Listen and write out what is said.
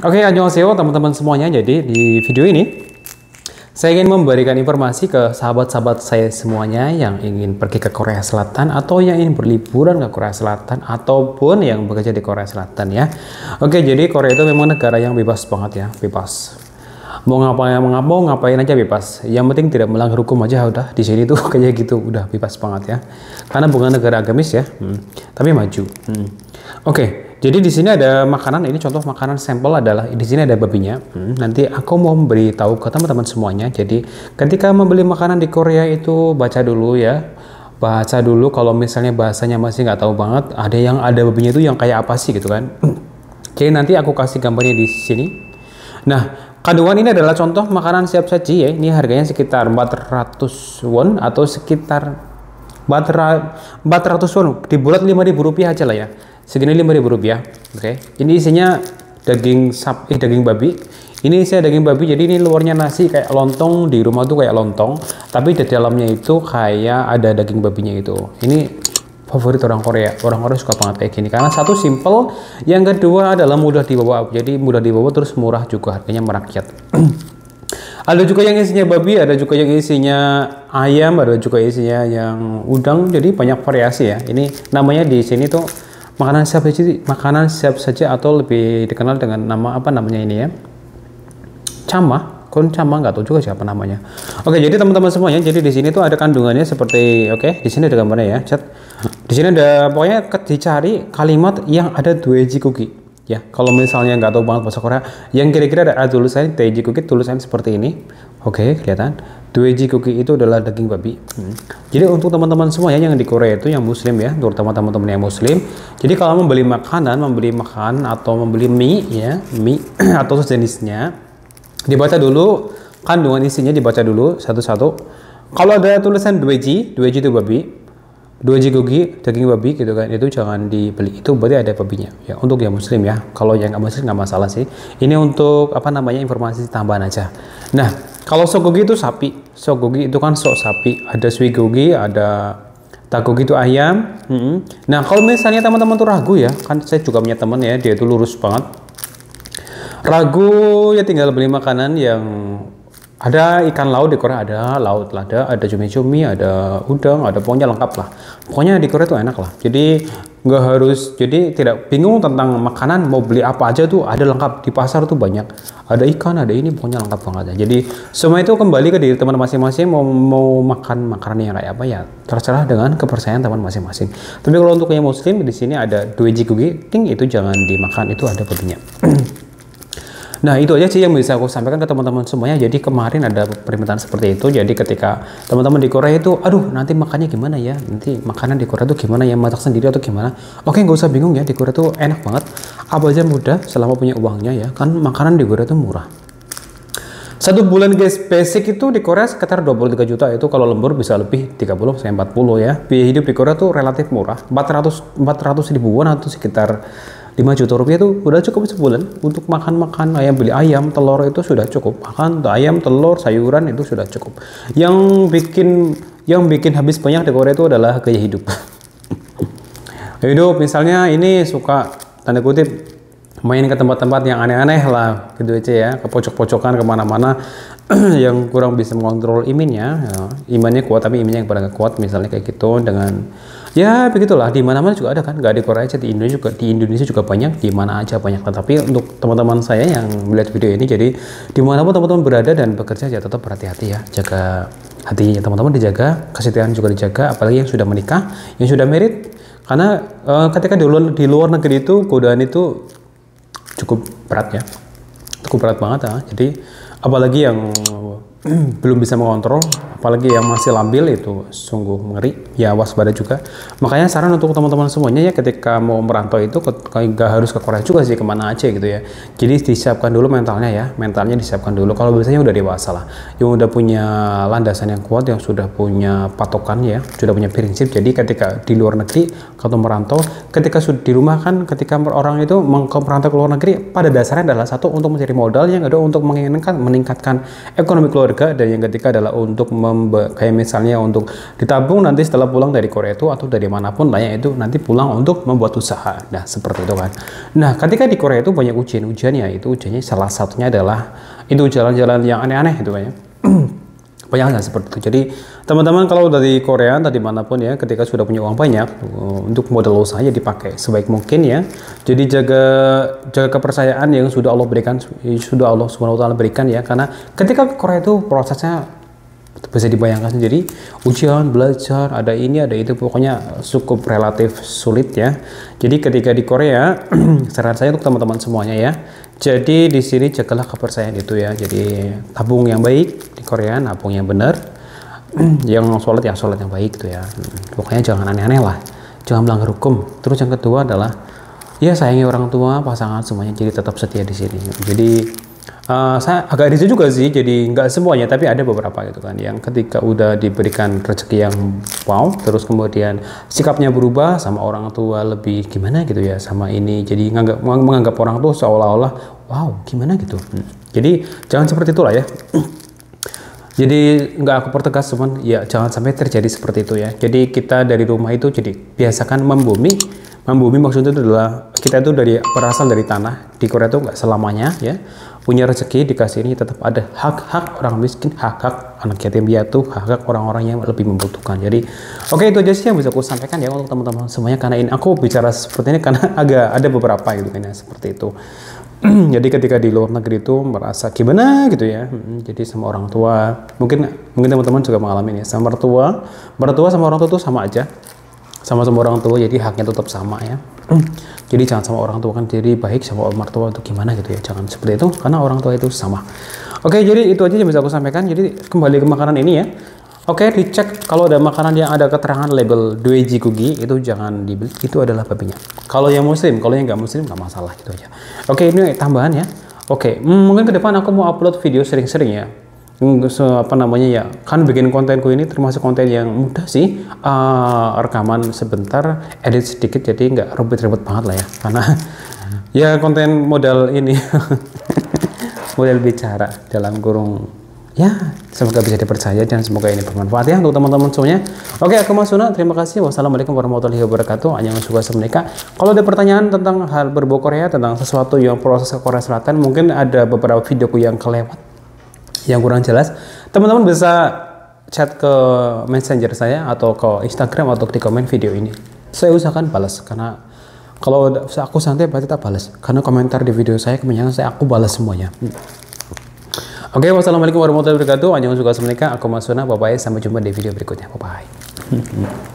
Oke, annyeonghaseyo teman-teman semuanya. Jadi di video ini saya ingin memberikan informasi ke sahabat-sahabat saya semuanya yang ingin pergi ke Korea Selatan atau yang ingin berliburan ke Korea Selatan ataupun yang bekerja di Korea Selatan ya. Oke, jadi Korea itu memang negara yang bebas banget ya, bebas. Mau ngapain aja bebas. Yang penting tidak melanggar hukum aja udah. Di sini tuh kayak gitu udah bebas banget ya. Karena bukan negara agamis ya, tapi maju. Oke. Jadi di sini ada makanan, ini contoh makanan sampel adalah di sini ada babinya. Nanti aku mau memberitahu ke teman-teman semuanya. Jadi ketika membeli makanan di Korea itu baca dulu ya, baca dulu. Kalau misalnya bahasanya masih nggak tahu banget, ada babinya itu yang kayak apa sih gitu kan? Jadi nanti aku kasih gambarnya di sini. Nah, kandungan ini adalah contoh makanan siap saji ya. Ini harganya sekitar 400 won atau sekitar 400 won. Dibulat 5.000 rupiah aja lah ya. Segini 5.000 rupiah. Oke. Ini isinya daging babi. Ini isinya daging babi. Jadi ini luarnya nasi kayak lontong, di rumah tuh kayak lontong, tapi di dalamnya itu kayak ada daging babinya itu. Ini favorit orang Korea. Orang Korea suka banget kayak gini karena satu simple, yang kedua adalah mudah dibawa. Jadi mudah dibawa terus murah juga, harganya merakyat. Ada juga yang isinya babi, ada juga yang isinya ayam, ada juga isinya yang udang. Jadi banyak variasi ya. Ini namanya di sini tuh makanan siap saji atau lebih dikenal dengan nama apa namanya ini ya, kon cama, nggak tahu juga siapa namanya. Oke, jadi teman-teman semuanya, jadi di sini tuh ada kandungannya seperti, oke, di sini ada gambarnya ya, chat. Di sini ada pokoknya dicari kalimat yang ada doeji cookie ya. Kalau misalnya nggak tahu banget bahasa Korea, yang kira-kira ada tulisannya doeji cookie, tulisannya seperti ini. Oke, kelihatan. Doeji cookie itu adalah daging babi. Jadi untuk teman-teman semuanya yang di Korea itu yang muslim ya, terutama teman-teman yang muslim. Jadi kalau membeli makan atau membeli mie ya, mie atau sejenisnya, dibaca dulu kandungan isinya, dibaca dulu satu-satu. Kalau ada tulisan doeji itu babi, doeji cookie daging babi gitu kan, itu jangan dibeli, itu berarti ada babinya ya. Untuk yang muslim ya, kalau yang nggak muslim nggak masalah sih. Ini untuk apa namanya, informasi tambahan aja. Nah, kalau sogogi itu sapi, sogogi itu kan sok sapi, ada suigogi, ada tagogi itu ayam. Nah, kalau misalnya teman-teman tuh ragu ya, kan saya juga punya teman ya, dia itu lurus banget. Ragu ya tinggal beli makanan yang ada ikan laut. Di Korea ada laut lada, ada cumi-cumi, ada udang, ada pokoknya lengkap lah. Pokoknya di Korea tuh enak lah. Jadi nggak harus, jadi tidak bingung tentang makanan, mau beli apa aja tuh ada lengkap. Di pasar tuh banyak, ada ikan, ada ini, pokoknya lengkap banget ya. Jadi semua itu kembali ke diri teman masing-masing, mau makan makanan yang kayak apa ya, terserah dengan kepercayaan teman masing-masing. Tapi kalau untuk yang muslim, di sini ada doeji cookie, itu jangan dimakan, itu ada babinya. Nah, itu aja sih yang bisa aku sampaikan ke teman-teman semuanya. Jadi kemarin ada permintaan seperti itu. Jadi ketika teman-teman di Korea itu, aduh nanti makannya gimana ya? Nanti makanan di Korea itu gimana ya? Masak sendiri atau gimana? Oke, nggak usah bingung ya. Di Korea itu enak banget. Apa aja mudah selama punya uangnya ya. Kan makanan di Korea itu murah. Satu bulan guys, basic itu di Korea sekitar 23 juta. Itu kalau lembur bisa lebih 30 sampai 40 ya. Biaya hidup di Korea tuh relatif murah. 400 ribuan atau sekitar 5 juta rupiah itu udah cukup sebulan untuk makan ayam, beli ayam, telur itu sudah cukup. Makan ayam, telur, sayuran itu sudah cukup. Yang bikin habis banyak di Korea itu adalah gaya hidup. Hidup misalnya ini suka tanda kutip main ke tempat-tempat yang aneh-aneh lah gitu aja ya, ke pojok-pojokan kemana-mana yang kurang bisa mengontrol imannya ya. Imannya kuat tapi imannya yang pada kuat, misalnya kayak gitu. Dengan ya begitulah, di mana-mana juga ada kan, nggak di Korea aja, di Indonesia juga banyak, di mana aja banyak. Tapi untuk teman-teman saya yang melihat video ini, jadi dimanapun teman-teman berada dan bekerja ya tetap berhati-hati ya, jaga hatinya teman-teman, dijaga, kesetiaan juga dijaga, apalagi yang sudah menikah, yang sudah married, karena ketika di luar negeri itu godaan itu cukup berat ya, cukup berat banget ya. Jadi apalagi yang belum bisa mengontrol, apalagi yang masih labil, itu sungguh ngeri ya, waspada juga. Makanya saran untuk teman-teman semuanya ya, ketika mau merantau itu nggak harus ke Korea juga sih, kemana aja gitu ya. Jadi disiapkan dulu mentalnya ya, mentalnya disiapkan dulu. Kalau biasanya udah dewasa lah, yang udah punya landasan yang kuat, yang sudah punya patokan ya, sudah punya prinsip. Jadi ketika di luar negeri atau merantau, ketika sudah di rumah kan, ketika orang itu merantau ke luar negeri, pada dasarnya adalah satu, untuk mencari modal, yang kedua untuk meningkatkan ekonomi keluarga, dan yang ketiga adalah untuk kayak misalnya untuk ditabung nanti setelah pulang dari Korea itu atau dari manapun lah ya, itu nanti pulang untuk membuat usaha. Nah seperti itu kan. Nah ketika di Korea itu banyak ujiannya, itu ujiannya salah satunya adalah itu jalan-jalan yang aneh-aneh itu kan ya. Banyak seperti itu. Jadi teman-teman kalau dari Korea atau dimanapun ya, ketika sudah punya uang banyak untuk modal usaha ya dipakai sebaik mungkin ya. Jadi jaga kepercayaan yang sudah Allah berikan, sudah Allah SWT berikan ya. Karena ketika ke Korea itu prosesnya bisa dibayangkan sendiri, ujian, belajar, ada ini, ada itu, pokoknya cukup relatif sulit ya. Jadi ketika di Korea, saran saya untuk teman-teman semuanya ya. Jadi di sini jagalah kepercayaan itu ya. Jadi tabung yang baik di Korea, nabung yang benar, yang sholat yang baik itu ya. Pokoknya jangan aneh-aneh lah, jangan melanggar hukum. Terus yang kedua adalah ya sayangi orang tua, pasangan semuanya. Jadi tetap setia di sini. Jadi saya agak risih juga sih, jadi nggak semuanya, tapi ada beberapa gitu kan, yang ketika udah diberikan rezeki yang wow, terus kemudian sikapnya berubah sama orang tua lebih gimana gitu ya, sama ini, jadi menganggap orang tua seolah-olah wow gimana gitu. Jadi jangan seperti itulah ya. Jadi nggak aku pertegas cuman ya jangan sampai terjadi seperti itu ya. Jadi kita dari rumah itu jadi biasakan membumi maksudnya itu adalah kita itu berasal dari tanah. Di Korea itu nggak selamanya ya, punya rezeki dikasih ini tetap ada hak-hak orang miskin, hak-hak anak yatim piatu, hak-hak orang-orang yang lebih membutuhkan. Jadi oke, itu aja sih yang bisa aku sampaikan ya untuk teman-teman semuanya, karena ini aku bicara seperti ini karena agak ada beberapa gitu kan ya, seperti itu. Jadi ketika di luar negeri itu merasa gimana gitu ya, jadi sama orang tua mungkin teman-teman juga mengalami ya, sama mertua sama orang tua itu sama aja, sama-sama orang tua, jadi haknya tetap sama ya. Jadi jangan sama orang tua kan, jadi baik sama mertua itu gimana gitu ya, jangan seperti itu karena orang tua itu sama. Oke, jadi itu aja yang bisa aku sampaikan. Jadi kembali ke makanan ini ya. Oke, dicek kalau ada makanan yang ada keterangan label Doeji Kugi itu jangan dibeli, itu adalah babinya. Kalau yang muslim, kalau yang nggak muslim nggak masalah, gitu aja. Oke, ini tambahan ya. Oke, mungkin ke depan aku mau upload video sering-sering ya. Apa namanya ya, kan bikin kontenku ini termasuk konten yang mudah sih, rekaman sebentar, edit sedikit, jadi nggak ribet-ribet banget lah ya, karena ya konten modal ini modal bicara dalam kurung ya, semoga bisa dipercaya dan semoga ini bermanfaat ya untuk teman-teman semuanya. Oke, aku Mas Suna, terima kasih. Wassalamualaikum warahmatullahi wabarakatuh. Annyeonghaseyo mereka. Kalau ada pertanyaan tentang hal berbau Korea, tentang sesuatu yang proses ke Korea Selatan, mungkin ada beberapa videoku yang kelewat, yang kurang jelas, teman-teman bisa chat ke messenger saya atau ke Instagram atau di komen video ini. Saya usahakan balas, karena kalau aku santai berarti tak balas, karena komentar di video saya kebanyakan aku balas semuanya. Oke, wassalamualaikum warahmatullahi wabarakatuh. Annyeonghaseyo, aku Mas Suna. Bye-bye, sampai jumpa di video berikutnya. Bye-bye.